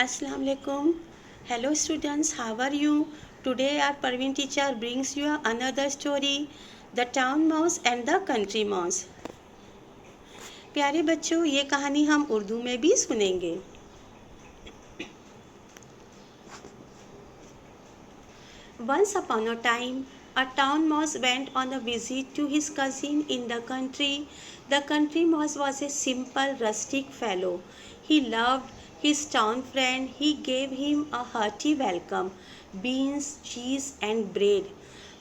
Assalamu alaikum. Hello students, how are you? Today our Parveen teacher brings you another story, The Town Mouse and the Country Mouse. प्यारे बच्चों, ये कहानी हम उर्दू में भी सुनेंगे. Once upon a time, a town mouse went on a visit to his cousin in the country. The country mouse was a simple, rustic fellow. He loved his town friend. He gave him a hearty welcome. Beans, cheese, and bread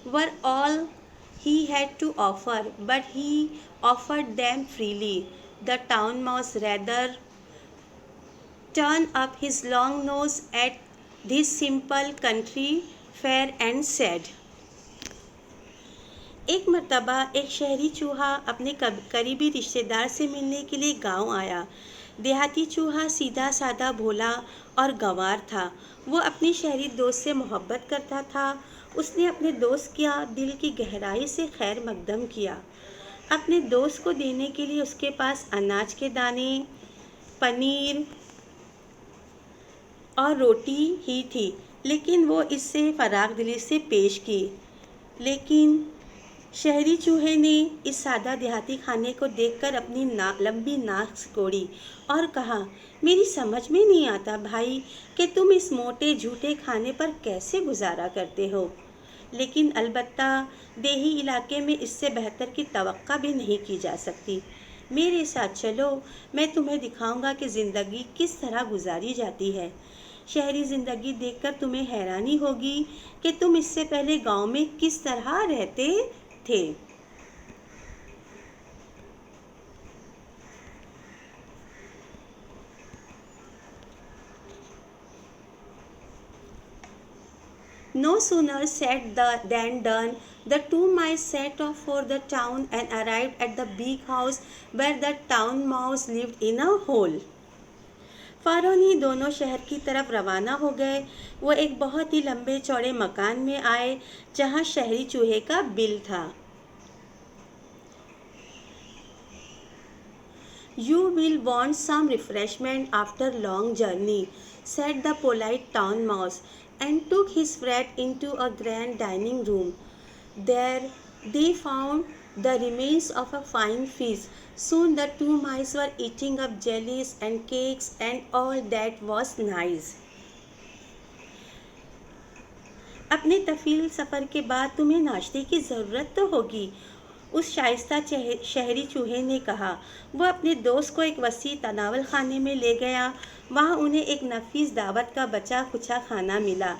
were all he had to offer, but he offered them freely. The town mouse rather turned up his long nose at this simple country fare and said, एक मर्तबा एक शहरी चूहा अपने करीबी रिश्तेदार से मिलने के लिए गांव आया. देहाती चूहा सीधा साधा भोला और गंवार था. वो अपने शहरी दोस्त से मोहब्बत करता था. उसने अपने दोस्त का दिल की गहराई से खैर मकदम किया. अपने दोस्त को देने के लिए उसके पास अनाज के दाने, पनीर और रोटी ही थी, लेकिन वो इससे फराग दिली से पेश की. लेकिन शहरी चूहे ने इस सादा देहाती खाने को देखकर अपनी लंबी नाक सिकोड़ी और कहा, मेरी समझ में नहीं आता भाई कि तुम इस मोटे झूठे खाने पर कैसे गुजारा करते हो. लेकिन अलबत्ता देही इलाके में इससे बेहतर की तवक्का भी नहीं की जा सकती. मेरे साथ चलो, मैं तुम्हें दिखाऊंगा कि ज़िंदगी किस तरह गुजारी जाती है. शहरी ज़िंदगी देखकर तुम्हें हैरानी होगी कि तुम इससे पहले गांव में किस तरह रहते थे. No sooner said than done. The two mice set off for the town and arrived at the big house where the town mouse lived in a hole. फ़ौरन ही दोनों शहर की तरफ रवाना हो गए. वो एक बहुत ही लंबे चौड़े मकान में आए जहाँ शहरी चूहे का बिल था. You will want some refreshment after long journey, said the polite town mouse, and took his friend into a grand dining room. There they found the remains of a fine feast. Soon the two mice were eating up jellies and cakes and all that was nice. अपने तफील सफ़र के बाद तुम्हें नाश्ते की ज़रूरत तो होगी, उस शाइस्ता शहरी चूहे ने कहा. वह अपने दोस्त को एक वसी तनावल खाने में ले गया. वहाँ उन्हें एक नफीस दावत का बचा खुचा खाना मिला.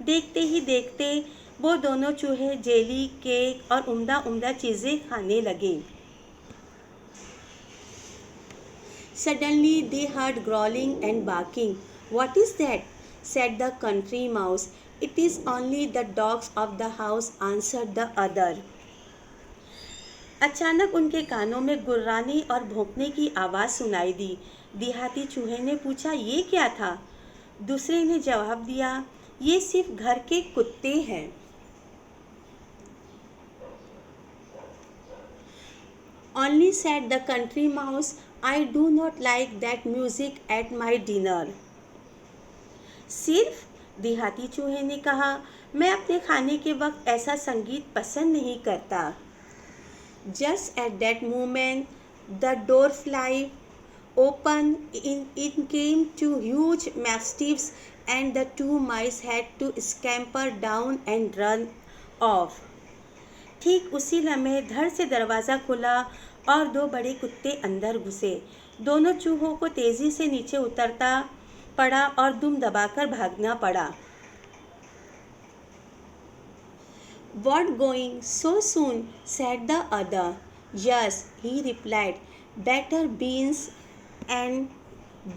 देखते ही देखते वो दोनों चूहे जेली, केक और उम्दा उम्दा चीज़ें खाने लगे. Suddenly they heard growling and barking. What is that? Said the country mouse. It is only the dogs of the house, answered the other. अचानक उनके कानों में गुर्राने और भौंकने की आवाज़ सुनाई दी. देहाती चूहे ने पूछा, ये क्या था? दूसरे ने जवाब दिया, ये सिर्फ घर के कुत्ते हैं. Only, said the country mouse, I do not like that music at my dinner. सिर्फ? देहाती चूहे ने कहा, मैं अपने खाने के वक्त ऐसा संगीत पसंद नहीं करता. Just at that moment, the door fly opened. In came two huge mastiffs, and the two mice had to scamper down and run off. ठीक उसी लम्हे धड़ से दरवाज़ा खुला और दो बड़े कुत्ते अंदर घुसे. दोनों चूहों को तेज़ी से नीचे उतरता पड़ा और दुम दबाकर भागना पड़ा. What, going so soon? Said the other. Yes, he replied. Better beans and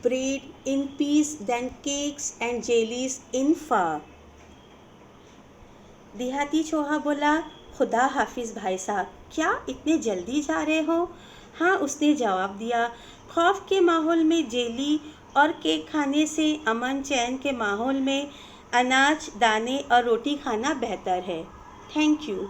bread in peace than cakes and jellies in far. देहाती चूहा बोला, खुदा हाफिज़ भाई साहब, क्या इतने जल्दी जा रहे हो? हाँ, उसने जवाब दिया, खौफ के माहौल में जेली और केक खाने से अमन चैन के माहौल में अनाज, दाने और रोटी खाना बेहतर है. Thank you.